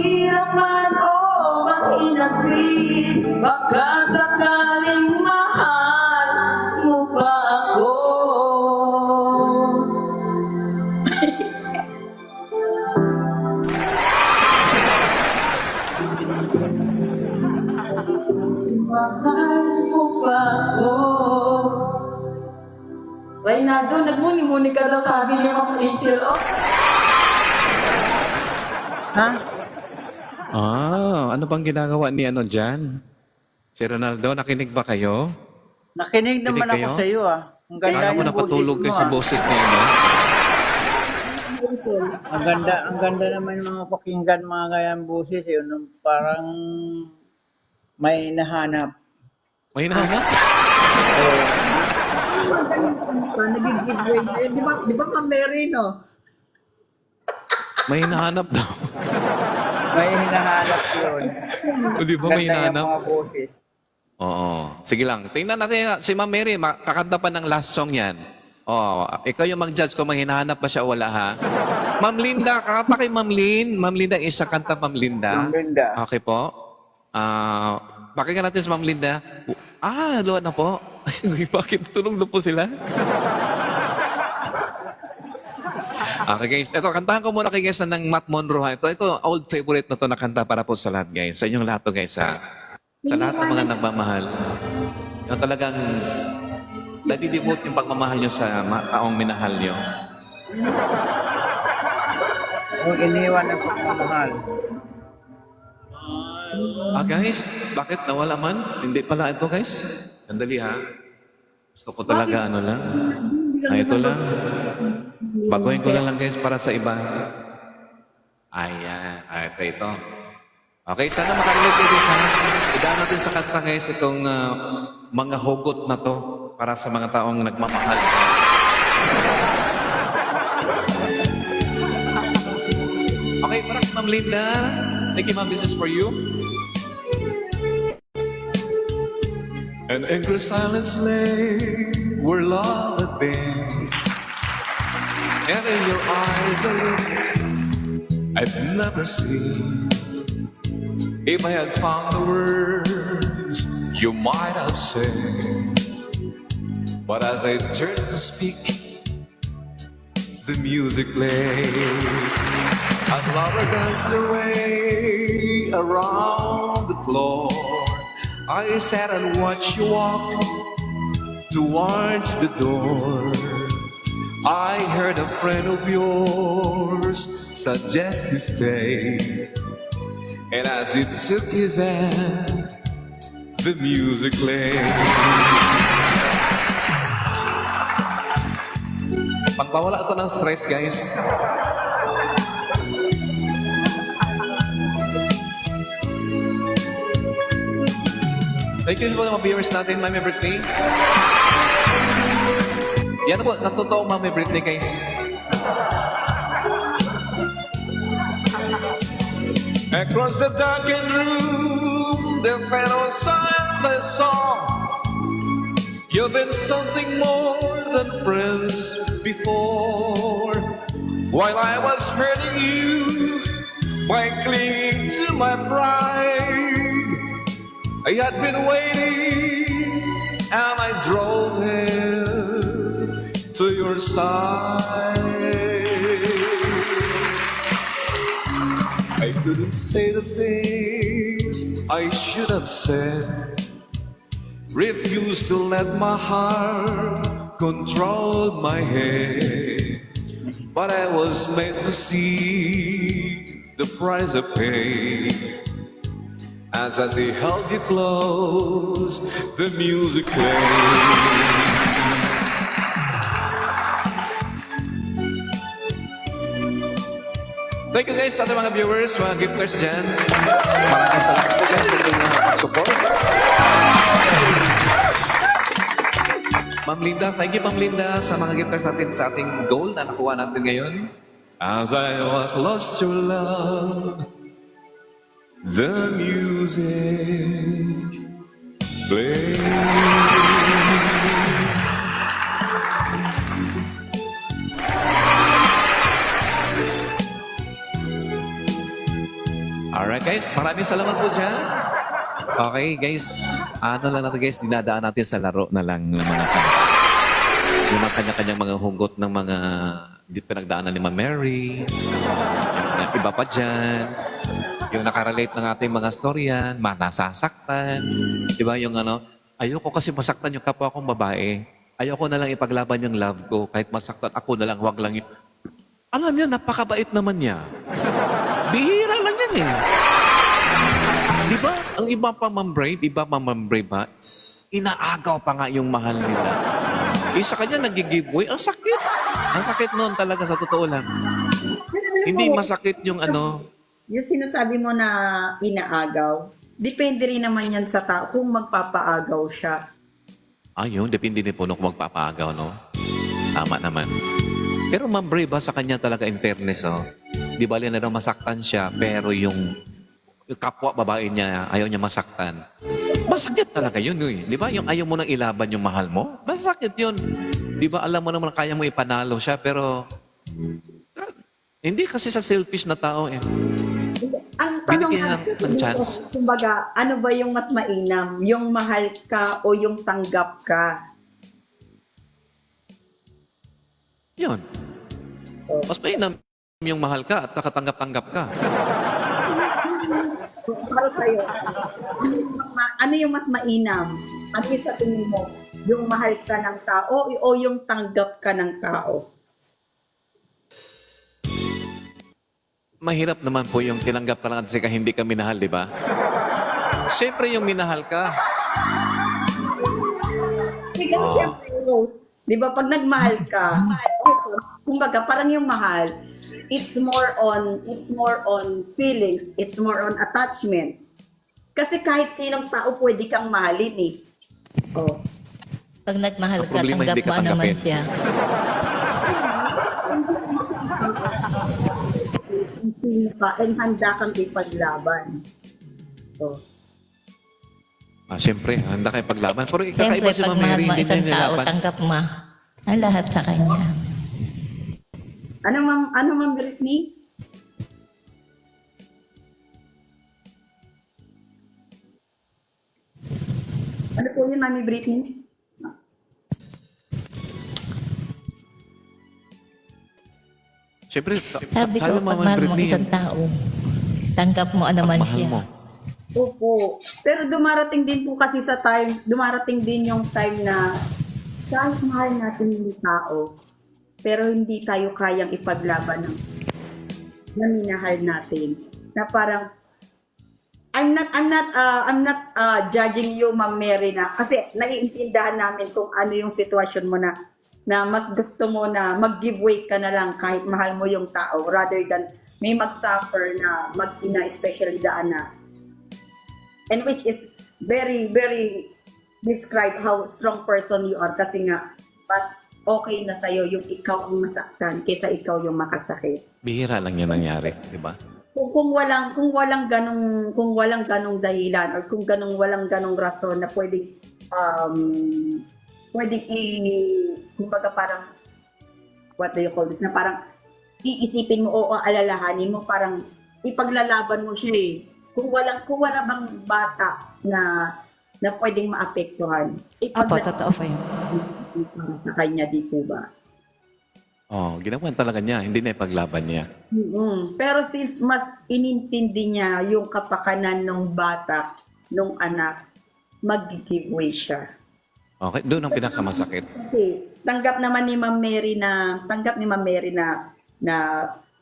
mahirapan o mahinagpit, baka sakaling mahal mo pa ako. Mahal mo pa ako. Reynaldo, nagmuni-muni ka daw sabi ni Ma'am Hazel, oh. Ha? Ano bang ginagawa ni ano dyan? Si Ronaldo, nakinig ba kayo? Nakinig naman Kinig ako kayo? sa iyo ah. Ang ganda Kala mo yung napatulog boses kayo mo, sa ah. boses ni ano? Ang ganda naman yung mga pakinggan mga gayang boses eh. Nung parang may nahanap. May nahanap? Nag-giveaway na yun. Di ba Ma'am Mary, no? May nahanap daw. May hinahanap yun. O, di ba may Ganda yung nahanap? mga boses. Oo. Sige lang. Tingnan natin si Ma'am Mary. Kakanta pa ng last song yan. Oo. Ikaw yung mag-judge kung may hinahanap ba siya o wala, ha? Ma'am Linda, kakanta kay Ma'am Lynn. Ma'am Linda, isa kanta Ma'am Linda. Ma'am Linda. Okay po. Pakinggan natin si Ma'am Linda. Luwan na po. Bakit tulog na po sila? Okay guys, ito kantahan ko muna kay guys ng Matt Monroe. Ito old favorite na to na kanta para po sa lahat guys. Sa inyong lahat to guys ha. Sa lahat ng mga nagmamahal. Yung talagang nadidevote yung pagmamahal nyo sa taong minahal nyo. Yung iniwan ng pagmamahal. Guys, bakit nawala man? Hindi pala ito guys. Sandali ha. Gusto ko talaga ano lang. Ito lang. Baguhin ko lang guys para sa iba. Ayan. Ito. Okay, sana makarinig kayo guys ha. Idaan natin sa kanta guys itong mga hugot na to para sa mga taong nagmamahal. Okay, para kay Ma'am Linda. Thank you, Ma'am. This is for you. An angry silence lay where love had been, and in your eyes a look I've never seen. If I had found the words you might have said, but as I turned to speak, the music played. As Laura danced her way around the floor, I sat and watched you walk towards the door. I heard a friend of yours suggest to stay, and as he took his hand, the music played. Pagpawala ito ng stress, guys. Thank you po sa mga viewers natin, Mami Britney. Yan po, natutoong Mami Britney, guys. Across the darkened room, the fellow signs I saw. You've been something more than friends before. While I was hurting you by clinging to my pride, I had been waiting and I drove him to your side. I couldn't say the things I should have said, refused to let my heart control my head, but I was meant to see the price I paid. As he held you close, the music played. Thank you guys sa ating mga viewers, mga gifters dyan. Maraming salamat po guys sa inyong support. Ma'am Linda, thank you Ma'am Linda sa mga gifters natin sa ating goal na nakuha natin ngayon. As I was lost to love, the music played. Alright guys, maraming salamat po dyan. Okay guys, ano lang natin guys, dinadaan natin sa laro na lang naman natin. Yung mga kanya-kanyang mga hugot ng mga pinagdaanan ni Ma'am Mary, yung iba pa dyan, yung nakarelate ng ating mga storyan, nasasaktan, di ba yung ano, ayoko kasi masaktan yung kapwa kong babae. Ayoko na lang ipaglaban yung love ko, kahit masaktan ako na lang, wag lang yun. Alam niyo, napakabait naman niya. Bihira lang yan eh. Di ba? Ang iba pa Ma'am Brave ba? Inaagaw pa nga yung mahal nila. Isa kanya nag-giveaway. Ang sakit. Ang sakit noon talaga sa totoo lang. Hindi masakit yung ano. Yung sinasabi mo na inaagaw, depende rin naman yan sa tao kung magpapaagaw siya. Ayun, depende din po kung magpapaagaw, no? Tama naman. Pero Ma'am Brave, sa kanya talaga in fairness, oh. Di ba na daw masaktan siya, pero yung kapwa babae niya, ayaw niya masaktan. Masakit talaga yun, eh. Di ba? Yung ayaw mo nang ilaban yung mahal mo, masakit yun. Di ba? Alam mo naman kaya mo ipanalo siya, pero hindi kasi sa selfish na tao, eh. Ang tanong Binigyan ng chance. Kumbaga, ano ba yung mas mainam? Yung mahal ka o yung tanggap ka? Yun. Mas mainam yung mahal ka at nakatanggap-tanggap ka. Para sa'yo, ano yung mas mainam? Ano yung sa tingin mo? Yung mahal ka ng tao o yung tanggap ka ng tao? Mahirap naman po yung tinanggap ka lang kasi hindi ka minahal, di ba? Siyempre yung minahal ka. Kasi siyempre, Rose, di ba pag nagmahal ka, kumbaga parang yung mahal, it's more on feelings, it's more on attachment. Kasi kahit sinong tao pwede kang mahalin eh. Oh. Pag nagmahal Ang ka, problema, tanggap hindi ka mo naman tanggapin. siya. And handa kang ipaglaban. Oh. Siyempre, handa kayo paglaban. Pero Siyempre, kakaiba si pag Ma'am mahal Mary, mo hindi isang niya tao, nilaban. tanggap mo ang lahat sa kanya. Ano ma'am Britney? Ano po yun, Mami Britney? Siyempre, Sabi ko, sabi pag Ma'am mahal mo Britney, isang tao, tanggap mo naman mahal siya. mo. Opo. Pero dumarating din po kasi dumarating din yung time na kahit mahal natin yung tao, pero hindi tayo kayang ipaglaban ng minahal natin. Na parang, I'm not judging you, Ma'am Mary, na kasi naiintindihan namin kung ano yung sitwasyon mo na mas gusto mo na mag-giveaway ka na lang kahit mahal mo yung tao rather than may mag-suffer na mag-ina, especially the anak. And which is very, very describe how strong person you are kasi nga mas okay na sa'yo yung ikaw ang masaktan kaysa ikaw yung makasakit. Bihira lang yan nangyari, di ba? Kung walang ganong dahilan or kung walang ganong rason na pwedeng kumbaga parang what do you call this, na parang iisipin mo o alalahanin mo, parang ipaglalaban mo siya eh. Kung wala bang bata na pwedeng maapektuhan, Apo, totoo po yun. para sa kanya, di po ba? Oh, ginawan talaga niya, hindi na ipaglaban niya. Pero since mas inintindi niya yung kapakanan ng bata, ng anak, mag-giveaway siya. Okay, doon ang pinakamasakit. Okay, tanggap ni Ma'am Mary na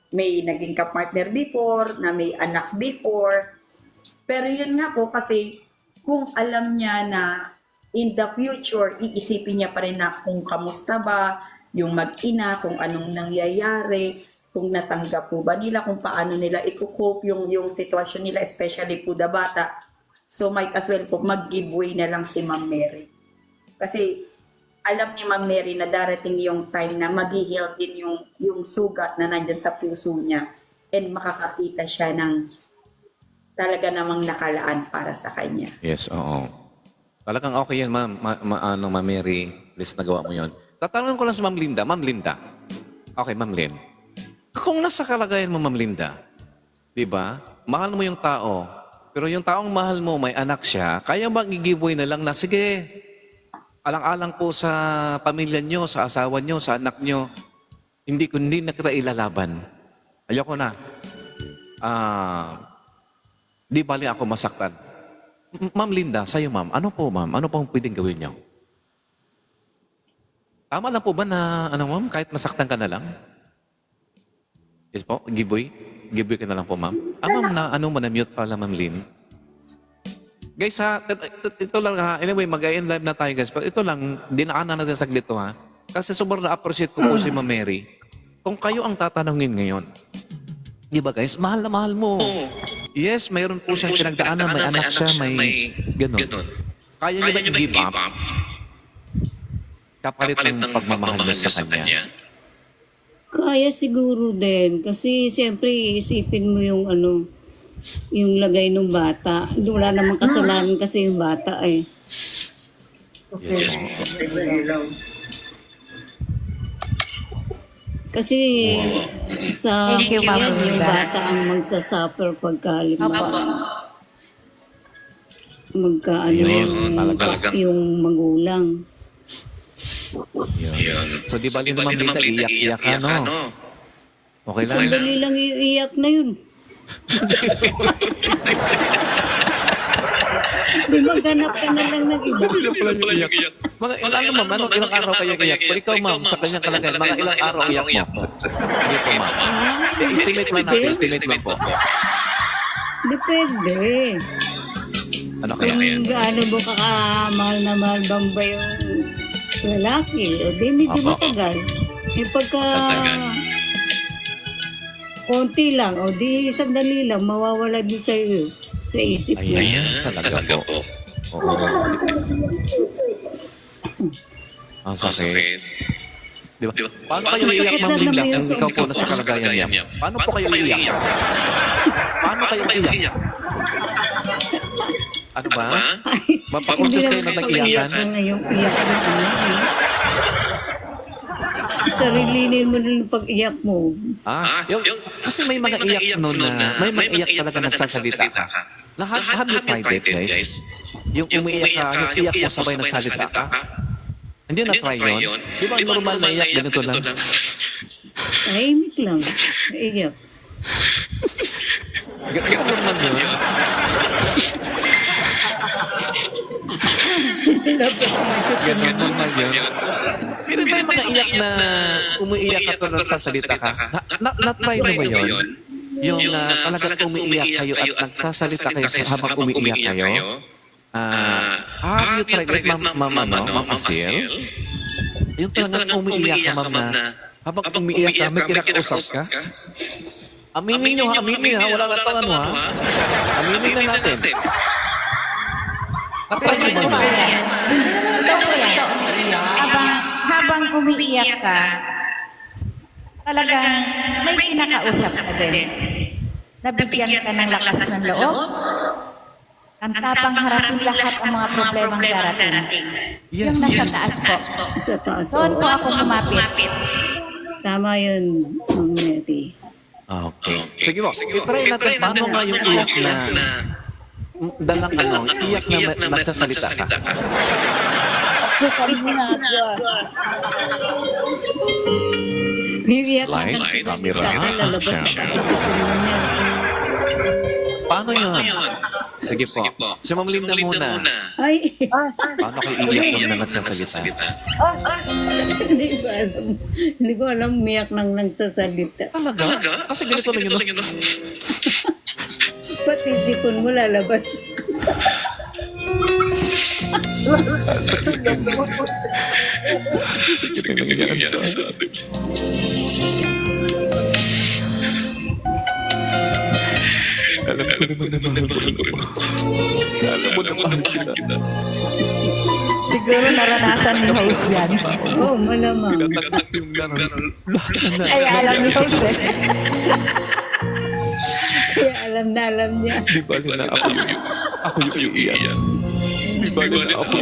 may naging kapartner before, na may anak before. Pero yun nga po kasi kung alam niya na in the future, iisipin niya pa rin na kung kamusta ba yung mag-ina, kung anong nangyayari, kung natanggap po ba nila, kung paano nila i-cope yung sitwasyon nila, especially po the bata. So might as well po mag-giveaway na lang si Ma'am Mary. Kasi alam ni Ma'am Mary na darating yung time na mag-heal din yung sugat na nandyan sa puso niya and makakakita siya ng talaga namang nakalaan para sa kanya. Yes, oo. Talagang okay yan, Ma'am Ma'am Mary. Please, nagawa mo yun. Tatanungin ko lang sa Ma'am Linda. Ma'am Linda. Okay, Ma'am Lynn. Kung nasa kalagayan mo, Ma'am Linda, di ba? mahal mo yung tao, pero yung taong mahal mo, may anak siya, kaya bang i-giveaway na lang na, sige, alang-alang po sa pamilya nyo, sa asawa nyo, sa anak nyo, hindi na kita ilalaban. Ayoko na. Di bali ako masaktan. Ma'am Linda, sa'yo ma'am, ano po ma'am? Ano pong pwedeng gawin niyo? Tama lang po ba na, ma'am, kahit masaktan ka na lang? Yes po, giveaway? Giveaway ka na lang po ma'am. Ma'am, na-mute pala ma'am Lynn. Guys ha, ito lang ha, anyway, mag-i-end live na tayo guys. Pero ito lang, dinaanan natin saglit to ha. Kasi sobrang na-appreciate ko po si Ma'am Mary. Kung kayo ang tatanungin ngayon, di ba guys, mahal na mahal mo. Yes, mayroon po siyang pinagdaanan, may anak siya, may gano'n. Kaya niya ba i-give up? Kapalit ng pagmamahal niya sa kanya. Kaya siguro din. Kasi siyempre isipin mo yung yung lagay ng bata. Wala namang kasalanan kasi yung bata eh. Yes po. Kasi sa Thank you, Ma'am yan, yung Linda. bata ang magsasuffer pagka Yun, talaga. yung magulang. So di ba naman Linda, iyak-iyak ka, no? Okay lang? Sandali lang iiyak na yun. Di maghanap ka na lang ng iba. Mga ilang araw kayo iyak? Pero ikaw ma'am, sa kanyang kalagayan, mga ilang araw iyak mo? Hindi po ma'am. Estimate lang natin, estimate lang po. Depende. Ano kaya? Kung gaano mo kakamahal na mahal bang ba yung lalaki, o di medyo Apo. matagal. Eh pagka konti lang, o di sandali lang, mawawala din sa iyo, sa isip mo. Ayan, talaga po. Oo. Ang sakit. Di ba? Paano kayo iiyak, Ma'am Linda, kung ikaw po na sa kalagayan niya? Paano po kayo iiyak? Paano kayo iiyak? Ano ba? Mapaprocess kayo na nag-iyakan? Na yung iyak na sarilinin mo na yung pag-iyak mo. Kasi may mga iyak nun na, may mga iyak talaga nagsasalita ka. Have you tried it, guys? Yung umiiyak ka, yung iyak mo sabay nagsalita ka? Hindi na try yun? Di ba normal na iyak, ganito lang? Tahimik lang, iyak. Ganito normal yun? Ganun normal yun? Pero may mga iyak na umiiyak ka to nagsasalita ka. Na-try mo ba yun? Yung talagang umiiyak kayo at nagsasalita kayo habang umiiyak kayo? Have you tried it, Ma'am Asil? Yung talagang umiiyak ka, Ma'am, na habang umiiyak ka, may kinakausap ka? Aminin nyo ha, wala na pang ano ha. Aminin na natin. Na-try mo ba yun? Habang umiiyak ka, talagang may kinakausap ka din. Nabigyan ka ng lakas ng loob. Ang tapang harapin lahat ang mga problemang darating. Yung nasa taas po. Sa taas. Doon po ako lumapit. Tama yun, Ma'am Mary. Okay. Sige po, i-try natin paano nga yung iyak na dalang iyak na nagsasalita ka. Iiyak ka Lights, camera, lalabas action. sa isipin mo niya. Paano yun? Sige po. Si Ma'am Linda muna. Ay, Paano kayo iyak na nagsasalita? hindi ko alam umiyak nang nagsasalita. Talaga? Kasi ganito lang yun. Pati sipon mo lalabas. Alam ko naman na mahal ko. Alam mo na mahal kita. Siguro naranasan ni host yan. Oo, malamang. Tinatakot yung lahat. Ay, alam ni host eh. Kaya alam niya. Di ba na ako yung iiyak. Di ba na ako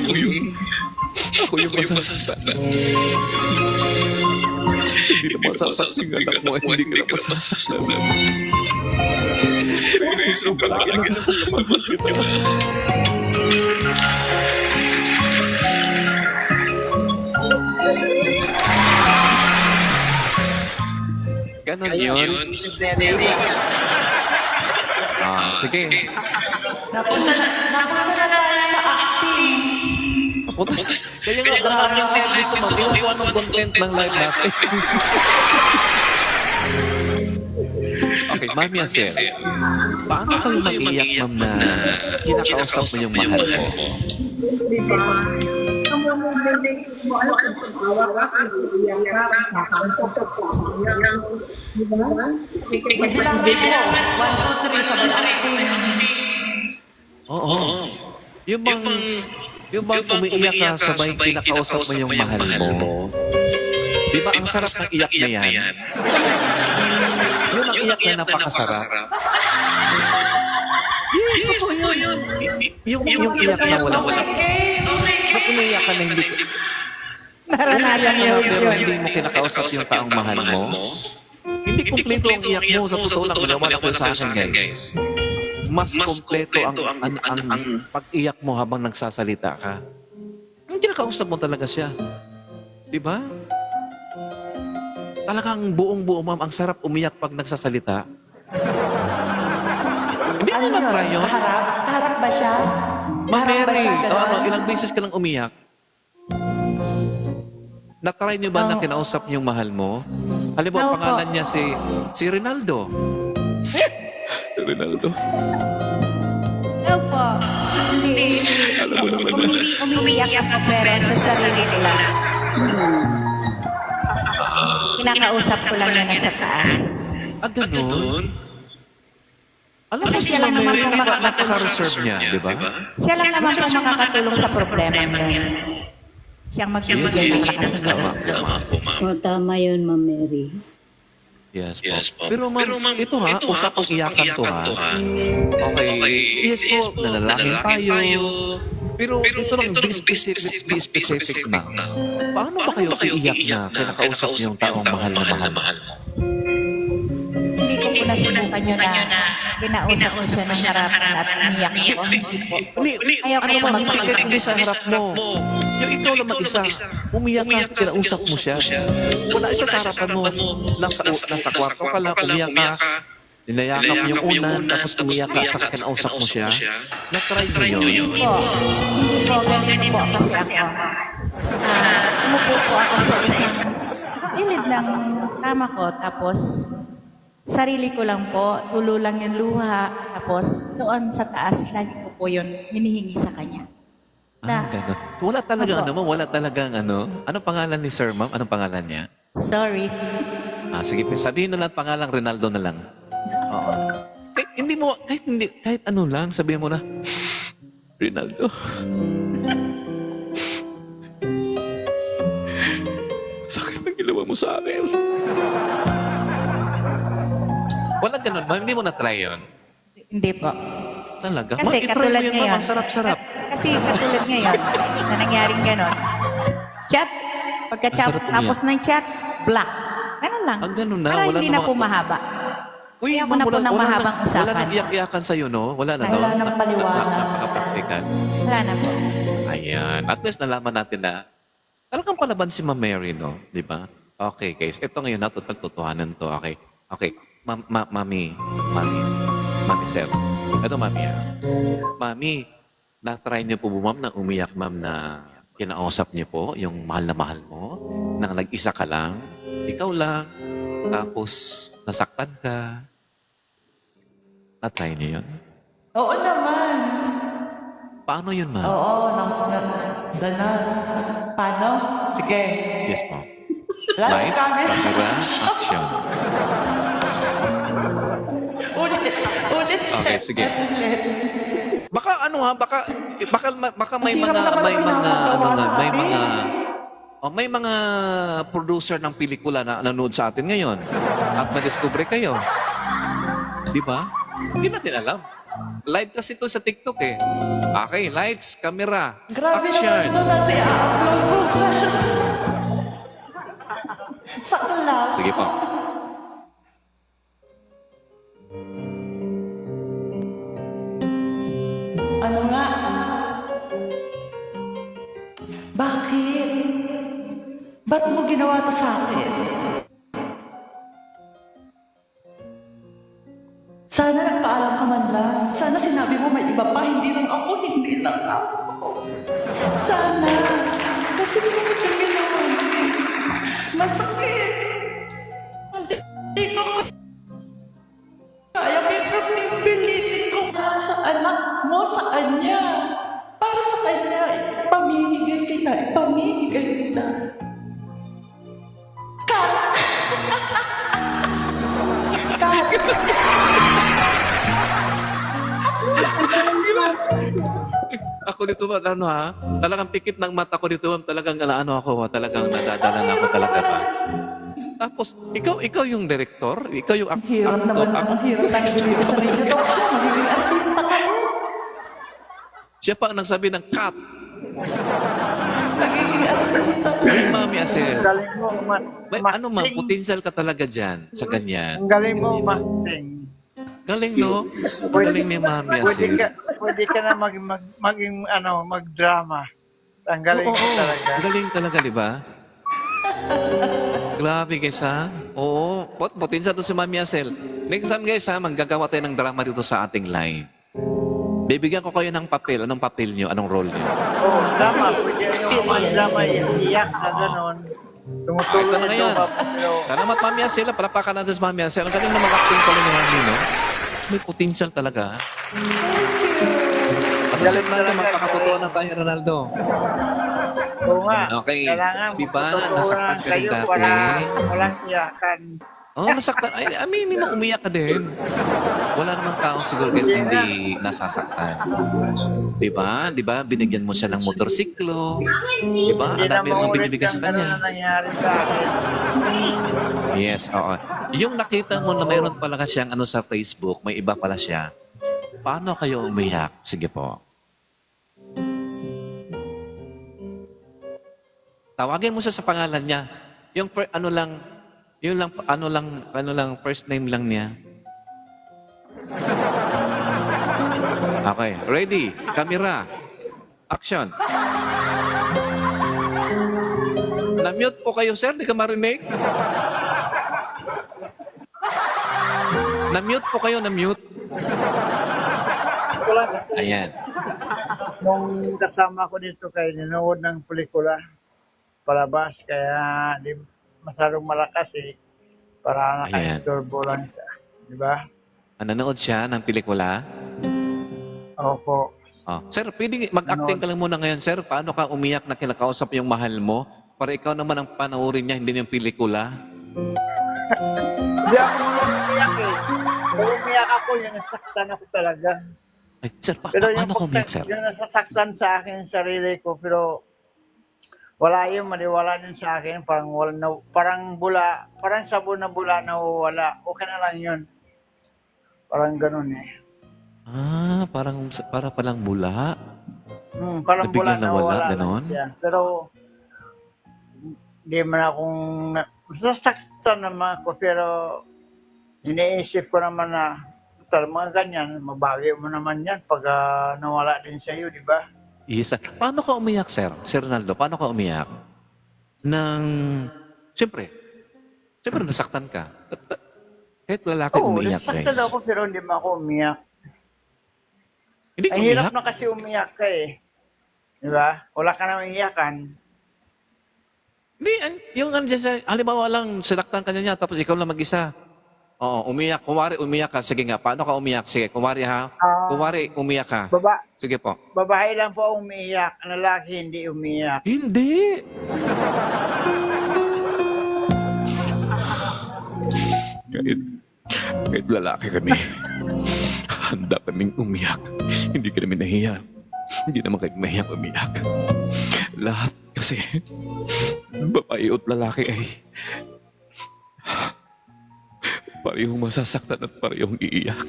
yung masasaktan. Hindi na masasaktan yung anak mo. Hindi ka na masasaktan. Kasi sobrang laki na paglaman kita. Ganon yun. Sige. Napunta na lang sa acting. Kaya nga, grabe yung live dito, ma'am. Yung kung anong content ng live natin. Okay, Ma'am Yasel. Paano kayo mag-iyak, ma'am, na kinakausap mo yung mahal mo? Di ba? Ang mga relationship mo, ano kung tawa ka, iiyak ka, kakausap ka, di ba? Bilang mo, 1, 2, 3, sabay acting. Oo. Yung bang umiiyak ka sabay kinakausap mo yung mahal mo. Di ba ang sarap ng iyak na yan? Yun ang iyak na napakasarap. Yes, totoo yun. Yung iyak na wala. Pag umiiyak ka na hindi Naranasan niyo pero yun. hindi mo kinakausap yung taong mahal mo, hindi kumpleto ang iyak mo. Sa totoo lang, wala ko sa akin, guys. Mas kumpleto ang pag-iyak mo habang nagsasalita ka. Yung kinakausap mo talaga siya. Di ba? Talagang buong-buo, ma'am. Ang sarap umiyak pag nagsasalita. Hindi mo na-try yun? Kaharap ba siya? Ma'am Kaharap ba Mary, siya? Ganon? ilang beses ka lang umiyak? Na-try niyo ba na kinausap niyong mahal mo? Halimbawa, Opo. pangalan niya si Rinaldo. Rinaldo. Opo. Hindi. Umiiyak ako pero sa sarili ko lang. Kinakausap ko lang yan sa taas. Ah, ganun? Alam mo Kasi si siya lang Ma'am naman Mary, kung napaka-reserve niya, di ba? Siya lang naman po makakatulong sa problema niya. Siyang magbibigay ng lakas ng loob. O, tama yun, Ma'am Mary. Yes po. Pero ma'am, ito ha, usapang iyakan to ha. Okay, yes po, nanalangin tayo. Pero ito lang, be specific na. Paano ba kayo iiyak na kinakausap niyo yung taong mahal na mahal mo? Hindi ko po nasubukan yun na kinausap ko siya ng harapan at umiyak ko. Ayaw ko Ano ba, mag- hindi sa harap mo. Yung ikaw lang mag-isa, umiyak ka, kinausap mo siya. Wala isa sa harapan mo. Nasa kwarto ka lang, umiyak ka. Nilayakap mo yung unan, tapos umiyak ka at saka kinausap mo siya. Na-try mo yun. Hindi po, ganito po kasi ako. Umupo po ako sa isang gilid ng kama ko, tapos sarili ko lang po, tulo lang yung luha, tapos doon sa taas, lagi ko po yun hinihingi sa kanya. Ganun. Wala talagang wala talagang Anong pangalan ni Sir, ma'am? Anong pangalan niya? Sorry. Sige, sabihin na lang pangalang Rinaldo na lang. Oo. Kahit ano lang, sabihin mo na, Rinaldo. Sakit ng ginawa mo sa akin. Walang ganun, ma'am. Hindi mo na-try yun. Hindi po. Talaga? Kasi Ma'am, katulad i-try mo yun, ngayon. ma'am. Ang sarap-sarap. Kasi katulad ngayon, na nangyaring ganon. Chat, pagka-chat, Ang sarap umiyak. tapos ng chat, black. Ganun lang. Ang ganun na, Para wala hindi na na mga- po mahaba. Uy, Kaya ko ma'am, na po ng mahabang Wala usapan. nang iyak-iyakan sa'yo, no? Wala na, no? Wala nang paliwanag. Napaka-practical. Wala na po. Ayan. At least nalaman natin na talagang palaban si Ma'am Mary, no? Di ba? Okay, guys. Ito ngayon, natutuhanan to. Okay. Okay. Mami Sir. Ito, Mami. Mami, na-try niyo po ba, ma'am, na umiyak, ma'am, na kinausap niyo po yung mahal na mahal mo? Nang nag-isa ka lang? Ikaw lang? Tapos, nasaktan ka? Na-try niyo yun? Oo naman. Paano yun, ma'am? Oo, danas. Paano? Sige. Yes po. Lights, camera, action. Ulit. Okay, sige. Baka may mga producer ng pelikula na nanood sa atin ngayon at na-discover kayo. Di ba? Hindi natin alam. Live kasi ito sa TikTok eh. Okay, lights, camera, Grabe action. naman ito kasi upload bukas. Sa class. Sige po. Ano nga? Bakit? Ba't mo ginawa to sa akin? Sana nagpaalam ka man lang. Sana sinabi mo may iba pa, hindi lang ako, hindi lang ako. Sana. Kasi hindi ko ginawa. Masakit. Hindi ko kaya, pero pipilitin ko para sa anak mo, sa kanya. Para sa kanya, pamimigay kita, pamimigay kita. Ako dito ba, ano ha? Talagang pikit ng mata ko dito, ma'am. Talagang ano ako, talagang nadadala na ako talaga ba. Tapos, ikaw yung director? Ikaw yung Ang hirap naman, ang hirap ng dito sa radio talk show. Magiging artista ka mo. Siya pa ang nagsabi ng cut. Magiging artista ka. Ay, Mami Asel. Galing mo, May, ano ma'am, potential ka talaga dyan sa ganyan. Ang galing mo, Masting. Galing, no? Ang galing ni Mami Asel. Pwede ka na maging magdrama. Ang galing Oo, mo talaga. ang galing talaga, di ba? Grabe guys ha. Oo, potential to si Mami Asel. Next time guys ha, manggagawa tayo ng drama dito sa ating live. Bibigyan ko kayo ng papel. Anong papel nyo? Anong role nyo? Oo, drama. Pwede yung drama, iyak na gano'n. Tumutulong Ito na ngayon. pero Salamat Mami Asel. Palapakan natin sa Mami Asel. Ang galing na mag-acting pala ni Mami, no? May potential talaga. At sa Ronaldo, magpakatotoo na tayo, Ronaldo. oo nga. Okay. Kailangan Di ba, magtotoo nasaktan lang ka rin kayo dati? para walang iyakan. Oo, nasaktan. Ay, aminin mo, umiyak ka din. Wala namang tao siguro guys na hindi nasasaktan. Diba? Diba? Binigyan mo siya ng motorsiklo. Diba? Hindi Ang na dami mong maulit binibigay sa yung gano'n na kanya. nangyari sa akin. Yes, oo. Yung nakita mo na mayroon pala siyang ano sa Facebook, may iba pala siya. Paano kayo umiyak? Sige po. Tawagin mo siya sa pangalan niya. Yung ano lang, first name lang niya. Okay, ready? Camera. Action. Na-mute po kayo, sir. Di ka marinig? Na-mute po kayo, na-mute. Ito lang kasi Ayan. nung kasama ko dito kay nanood ng pelikula palabas, kaya di masyadong malakas para Ayan. naka-istorbo lang siya. Di ba? Nanonood siya ng pelikula. Opo. Oh. Sir, pwede mag-acting ka lang muna ngayon, sir. Paano ka umiyak na kinakausap yung mahal mo? Para ikaw naman ang panoorin niya, hindi yung pelikula. Hindi ako umiyak Kung umiyak ako, yung nasaktan ako talaga. Ay, sir, Pero paano ka umiyak, sir? yung nasasaktan sa akin, sarili ko, pero wala yung maniwala din sa akin, parang bula, parang sabon na bula na wala. Okay na lang yun. Parang ganun Ah, para palang bula. Parang bula Nabiglang na nawala, wala ganon? lang siya. Pero, hindi man akong, nasasaktan naman ako, pero iniisip ko naman na, mga ganyan, mabawi mo naman yan pag nawala din sa iyo, di ba? Yes, sir. Paano ka umiyak, sir? Sir Ronaldo, paano ka umiyak? Siyempre, nasaktan ka. Kahit lalaki Oo, umiyak, guys. nasaktan ako, pero hindi mo ako umiyak. Hindi ka Ang hirap umiyak? na kasi umiyak ka Di ba? Wala ka namang iyakan. Hindi, yung andyan siya, halimbawa lang, sinaktan ka niya, tapos ikaw lang mag-isa. Oo, umiyak. Kumari, umiyak ka. Sige nga, paano ka umiyak? Sige, kumari ha. Kumari, umiyak ka. Sige po. Babae lang po ang umiiyak. Ang lalaki hindi umiiyak. Hindi. Kahit lalaki kami, handa kaming umiyak. Hindi ka namin nahiya. Hindi naman kayo mahiyak umiyak. Lahat kasi, babae at lalaki ay parehong masasaktan at parehong iiyak.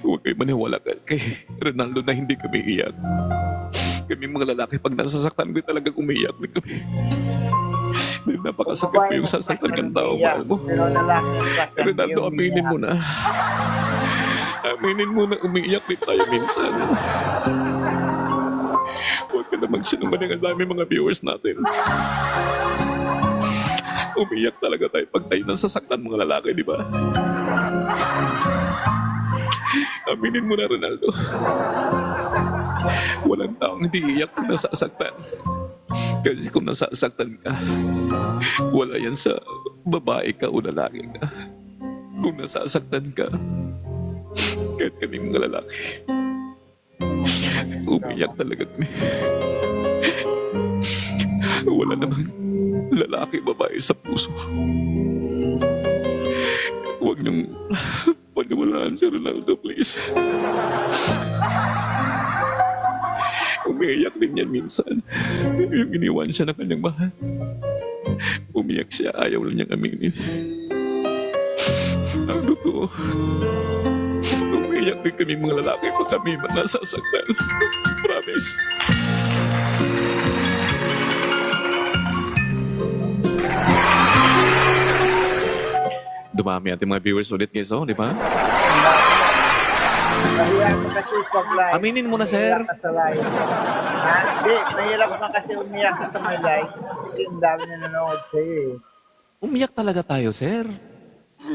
Huwag kayo maniwala kay Ronaldo na hindi kami iiyak. Kami mga lalaki, pag nasasaktan, kami talagang umiiyak din kami. Dahil napakasakit po yung sasaktan ng tao, mahal mo. Pero lalaki ang saktan. Ronaldo, aminin mo na. Aminin mo na umiiyak din tayo minsan. Huwag ka na magsinungaling, ang dami mga viewers natin. Umiiyak talaga tayo pag tayo nasasaktan mga lalaki, di ba? Aminin mo na, Ronaldo. Walang taong hindi iyak kung nasasaktan. Kasi kung nasasaktan ka, wala yan sa babae ka o lalaki ka. Kung nasasaktan ka, kahit kami mga lalaki, umiyak talaga kami. Wala namang lalaki, babae sa puso. Huwag niyong pagkawalaan si Ronaldo, please. Umiiyak din yan minsan. Yung iniwan siya ng kanyang mahal. Umiyak siya, ayaw lang niyang aminin. Ang totoo, umiiyak din kami mga lalaki pag kami nasasaktan. Promise. Dumami ating mga viewers ulit guys, oh, di ba? Mahirap na kasi pag live. Aminin mo na, sir. Umiyak ka sa live. Ha? Hindi, mahirap na kasi umiyak ka sa my live. Kasi ang dami na nanonood sa'yo eh. Umiyak talaga tayo, sir.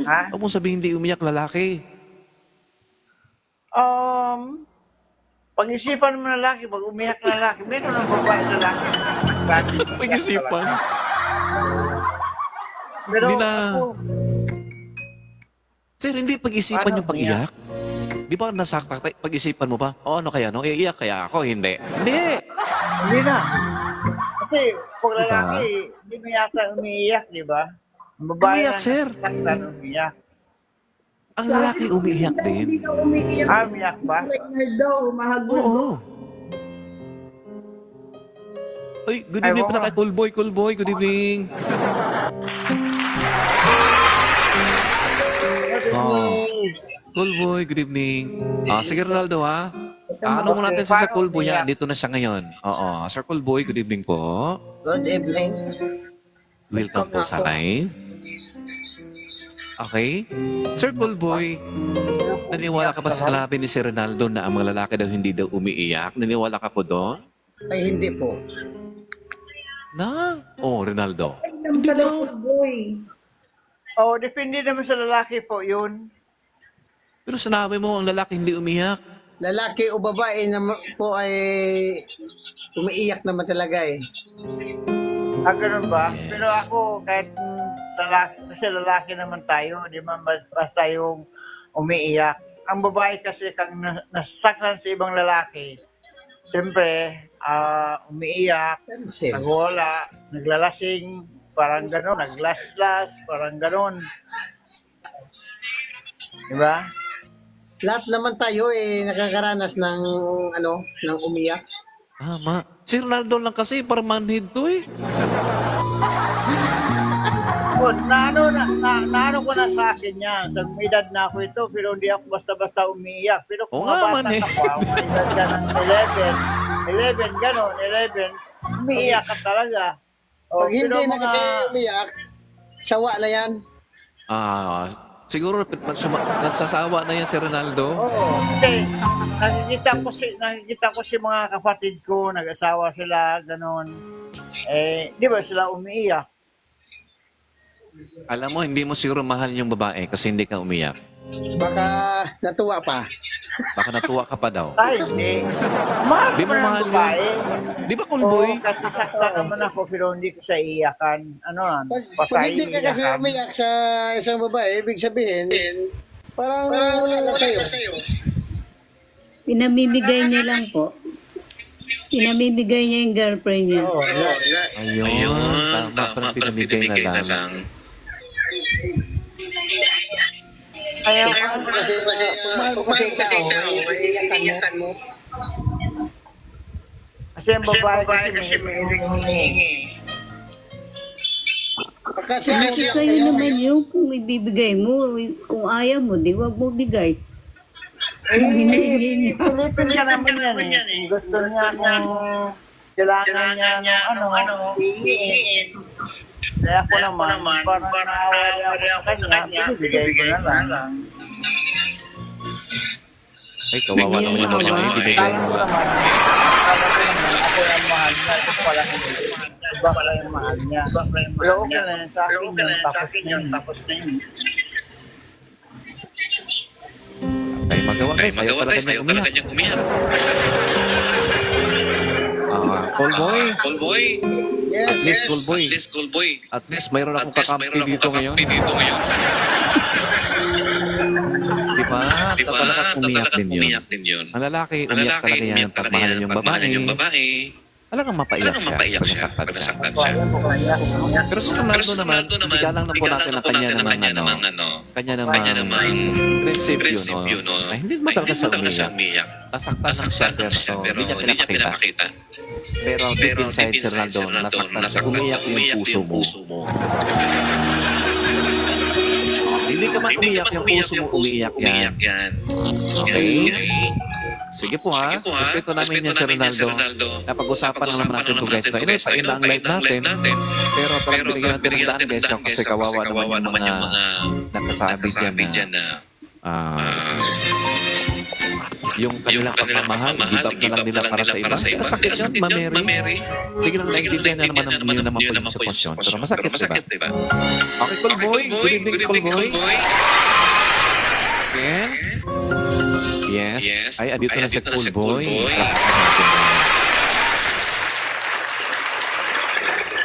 Ha? Huwag mong sabihin hindi umiyak lalaki. Pag-isipan mo na lalaki, pag umiyak na lalaki, meron ng babae na lalaki. Pag-isipan. Pero Hindi na. ako, Sir, hindi pag-isipan Paano yung pag-iyak. Di ba nasaktak tayo? Pag-isipan mo ba? O ano kaya, no? Iiyak kaya ako? Hindi. Hindi. hindi na. Kasi pag Diba? lalaki, hindi mo yata umiiyak, di ba? Ang babae Umiiyak, lang sir. nasaktan, umiiyak. Ang lalaki umiiyak Hindi din. ka umiiyak. Umiyak ba? Ronaldo, mahagod. Oo. Ay, good evening Ay, pala oo. kay Cool Boy. Cool Boy, good evening. Oh. Cool Boy, good evening. Sige Ronaldo ha. Ano mo natin sa Cool Boy yan? Dito na siya ngayon. Oo. Sir Cool Boy, good evening po. Good evening. Welcome po sa live. Okay. Sir Cool Boy, naniwala ka ba sa sinabi ni Sir Ronaldo na ang mga lalaki daw hindi daw umiiyak? Naniwala ka po doon? Ay, hindi po. Na? Oh, Ronaldo. Tignan ka daw, boy. Oh, depende naman sa lalaki po yun. Pero sinabi mo, ang lalaki hindi umiyak. Lalaki o babae na po ay umiiyak naman talaga eh. Ganun ba? Yes. Pero ako, kahit lalaki, kasi lalaki naman tayo, di ba basta yung umiiyak. Ang babae kasi kang nasaktan sa ibang lalaki, siyempre, umiiyak, Cancel. nagwala, naglalasing, parang gano'n, naglaslas, parang gano'n. Di ba? Lahat naman tayo eh nakakaranas ng ng umiyak. Tama. Si Ronaldo lang kasi parang manhid to eh. Naano ko na sa akin yan. Sa may edad na ako ito, pero hindi ako basta-basta umiiyak. Pero kung Oo nga, bata man eh. ka pa, may edad ka ng 11, gano'n, 11, umiiyak ka talaga. Pag hindi pero na kasi umiyak, sawa na yan. Siguro nagsasawa na yan si Ronaldo. Oo, kasi nakikita ko si mga kapatid ko, nag-asawa sila, gano'n. Di ba sila umiiyak? Alam mo, hindi mo siguro mahal yung babae kasi hindi ka umiyak. Baka natuwa pa. Baka natuwa ka pa daw. Ay, hindi. Mahal Di ko mo na mahal ng babae. Di ba, Cool Boy? Oo, kahit nasaktan naman ako, pero hindi ko sa iyakan. Pag hindi ka kasi umiyak sa isang babae, ibig sabihin, parang wala lang sa'yo. Pinamimigay niya lang po. Pinamimigay niya yung girlfriend niya. Oo, Ayun. Tama, parang pinamigay na lang. Ayaw kasi mahal ko kasi tao, iiyakan mo. Kasi ang babae kasi may hinihingi. Kasi Kasi sa'yo naman yung kung ibibigay mo, kung ayaw mo, di wag mo bigay. Hinihingi niya. Pilitin ka naman yan eh. Kung gusto niya kung kailangan niya ng hihingiin. Kaya ako naman, parang naawa ako sa kanya, binibigay ko na lang. Ay, kawawa naman yung babae. Binigay Kala mo ko lang. naman, ako yung mahal niya, ito pala hindi. Iba pala yung mahal niya. Pero okay na yan sa akin yun, tapos na yun. Ay, magawa guys. Ayaw talaga niyang umiyak. Call boy. At least, call boy. At least, mayroon akong kakampi dito ngayon. Di ba? Talagang umiyak din yun. Ang lalaki, umiyak talaga yan pag mahal yung babae. Talagang mapaiyak siya pag nasaktan siya. Pero sa Ronaldo naman, igalang na po natin ang kanya namang prinsipyo, no? Ay, hindi naman talaga siya umiyak. Nasaktan lang siya, pero hindi niya pinapakita. Pero deep inside si Ronaldo, nasaktan, umiyak yung puso mo. Hindi ka man umiyak, yung puso mo umiyak yan. Okay? Sige po ha. Respeto namin yan si Ronaldo. Napag-usapan lang naman natin ito guys. Na ito, pain ang live natin. Pero talagang binigyan natin ng daan guys. Kasi kawawa naman yung mga nakasabi dyan na yung kanilang pagmamahal, give up na lang nila para sa iba. Sakit yun, Mary. Sige lang, naintindihan na naman yun naman po yung sitwasyon. Pero masakit, diba? Okay, call boy. Good evening, call boy. Again? Yes. Ay, dito na si call boy.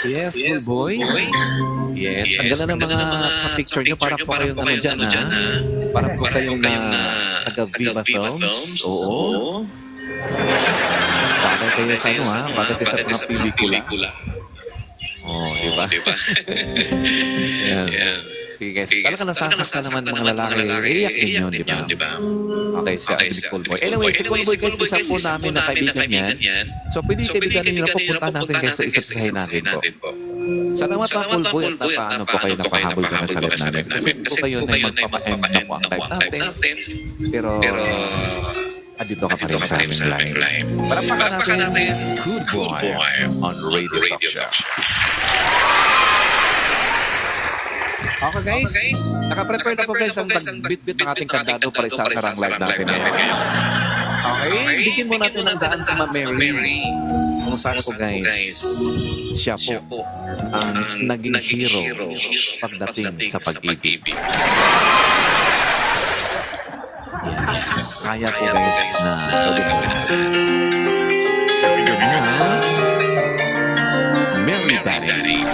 Yes, cool boy. Yes, ang ganda ng mga sa picture nyo. Para po kayong ano dyan, ha? Para po kayong taga-Viva Films. Oo. Bagay kayo sa ano, ha? Bagay kayo sa mga pelikula. Oh, diba? Yan. Sige guys, talagang nasasaktan naman mga lalaki. Iiyak din yun, di ba? Okay, si Cool Boy. Anyway, si Cool Boy guys, isa po namin na kaibigan yan. So, pwede kaibigan nyo na pupunta natin guys sa isa't isahin natin po. Salamat pa Cool Boy at napaano po kayo napahabol ko na sa live namin. Kasi po kayo na magpapa-end na po ang live natin. Pero, dito ka pa rin sa aming live. Palakpakan natin, Good Boy on Radio Talk Show. Okay guys, naka-prepare na po guys ang bit-bit ng ating kandado para isasarang live natin ngayon. Okay, bigyan mo natin ng daan si Ma'am Mary. Kung saan po guys, siya po ang naging hero pagdating sa pag-ibig. Yes, kaya po guys na gawin mo. Ito na, Mary Daddy.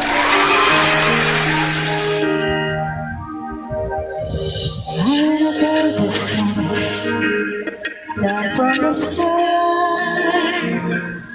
Down from the sky.